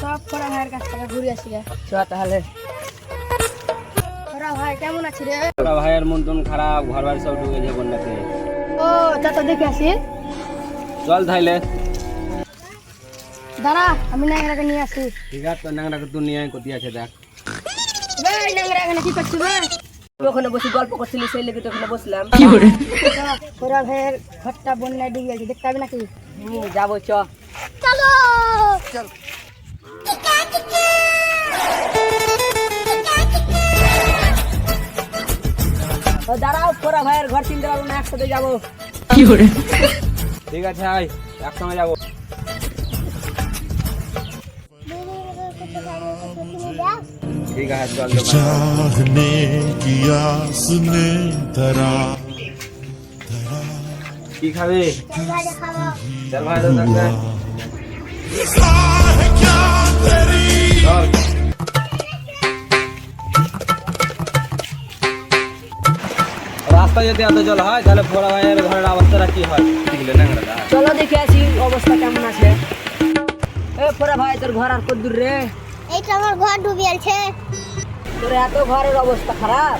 সব ফোরা ভাইয়ের কাছ থেকে ঘুরে আসি রে। চ তাহলে। ফোরা ভাই কেমন আছি রে? ফোরা ভাইয়ের মন টন খারাপ, ঘর বাড়ি সব ঢুকে যায় বন্যাতে। ও চাচা দেখে আসি। চল তাইলে। দাঁড়া আমি ন্যাংরাকে নিয়ে আসি। ঠিক আছে, তোর ন্যাংরাকে তুই নিয়ে আয়, কোথায় আছে দেখ। এই ন্যাংরা এখানে কি করছিস রে? তুই ওখানে বসে গল্প করছিলি, সেই লেগে তো ওখানে বসলাম। ফোরা ভাইয়ের ঘরটা বন্যায় ডুবে গেছে, দেখতে হবে নাকি? যাবো চ। চলো চল। দাঁড়াও, ফোরা ভাইয়ের ঘর চিনতে পারবো না, একসাথে যাবো। ঠিক আছে, আয় একসঙ্গে যাবো। ঠিক আছে চল। चाहने की आस ने धरा কি খাবি? চল ভাই, তো থাকবে। চল। রাস্তায় যদি এত জল হয় তাহলে ফোরা ভাইয়ের ঘরের অবস্থাটা কি হয়? ন্যাংরাটা চলো দেখে আসি অবস্থা কেমন আছে। এ ফোরা ভাই, তোর ঘর আর কত দূর রে? এইটা আমার ঘর ডুবে আছে। তোর এত ঘরের অবস্থা খারাপ?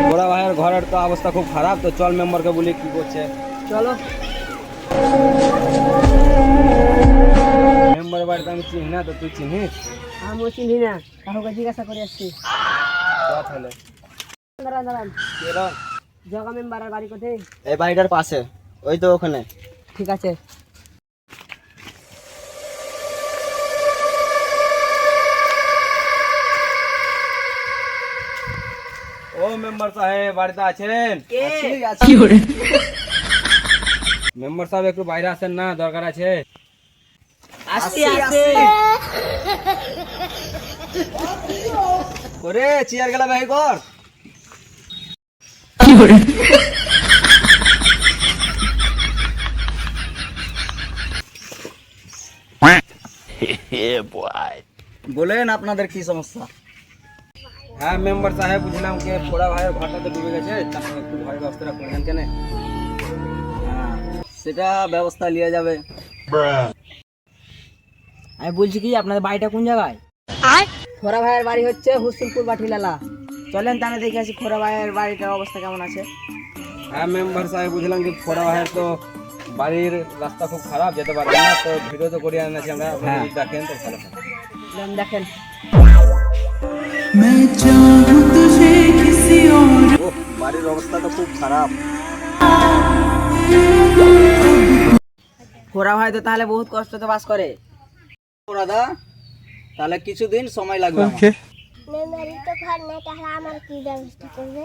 ফোরা ভাইয়ের ঘরের তো অবস্থা খুব খারাপ, তো চল মেম্বারকে বলি কি করছে। চলো। মেম্বারের বাড়িতে আমি চিনি না, তো তুই চিনিস? আমিও চিনি না, কাউকে জিজ্ঞাসা করে আসছি। চল তাহলে। দাঁড়ান দাঁড়ান, জগা মেম্বারের বাড়ি কোথায়? এই বাড়িটার পাশে, ওই তো ওখানে। ঠিক আছে। ও মেম্বার সাহেব বাড়িতে আছেন? মেম্বার সাহেব একটু বাইরে আসেন না, দরকার আছে। আসছি আসছি। ওরে চেয়ার গেলা ভাই কর। বলেন আপনাদের কি সমস্যা? হ্যাঁ মেম্বার সাহেব, বুঝলাম কি ফোড়া ভাইয়ের ঘরটা তো ডুবে গেছে, তাহলে একটু ঘরের ব্যবস্থাটা করলেন কেন? হ্যাঁ সেটা ব্যবস্থা নিয়ে যাবে। আমি বলছি কি, আপনাদের বাড়িটা কোন জায়গায়? ফোরা ভাইয়ের বাড়ি হচ্ছে হুসুলপুর বাঠিলালা। চলেন তাহলে দেখে আসি ফোরা ভাইয়ের বাড়িটার অবস্থা কেমন আছে। হ্যাঁ মেম্বার সাহেব, বুঝলাম কি ফোড়া ভাইয়ের তো বাড়ির রাস্তা খুব খারাপ, যেতে পারবেন না, তো ভিডিও তো করিয়ে আনেছি আমরা, আপনি যদি দেখেন তো ভালো হয়। চলেন দেখেন। ও বাড়ির অবস্থা তো খুব খারাপ। ফোরা ভাই তো তাহলে বহুত কষ্টতে বাস করে। দাদা তাহলে কিছুদিন সময় লাগবে আমার। মেম্বারি তো ঘর নেই, তাহলে আমার কি ব্যবস্থা করবে?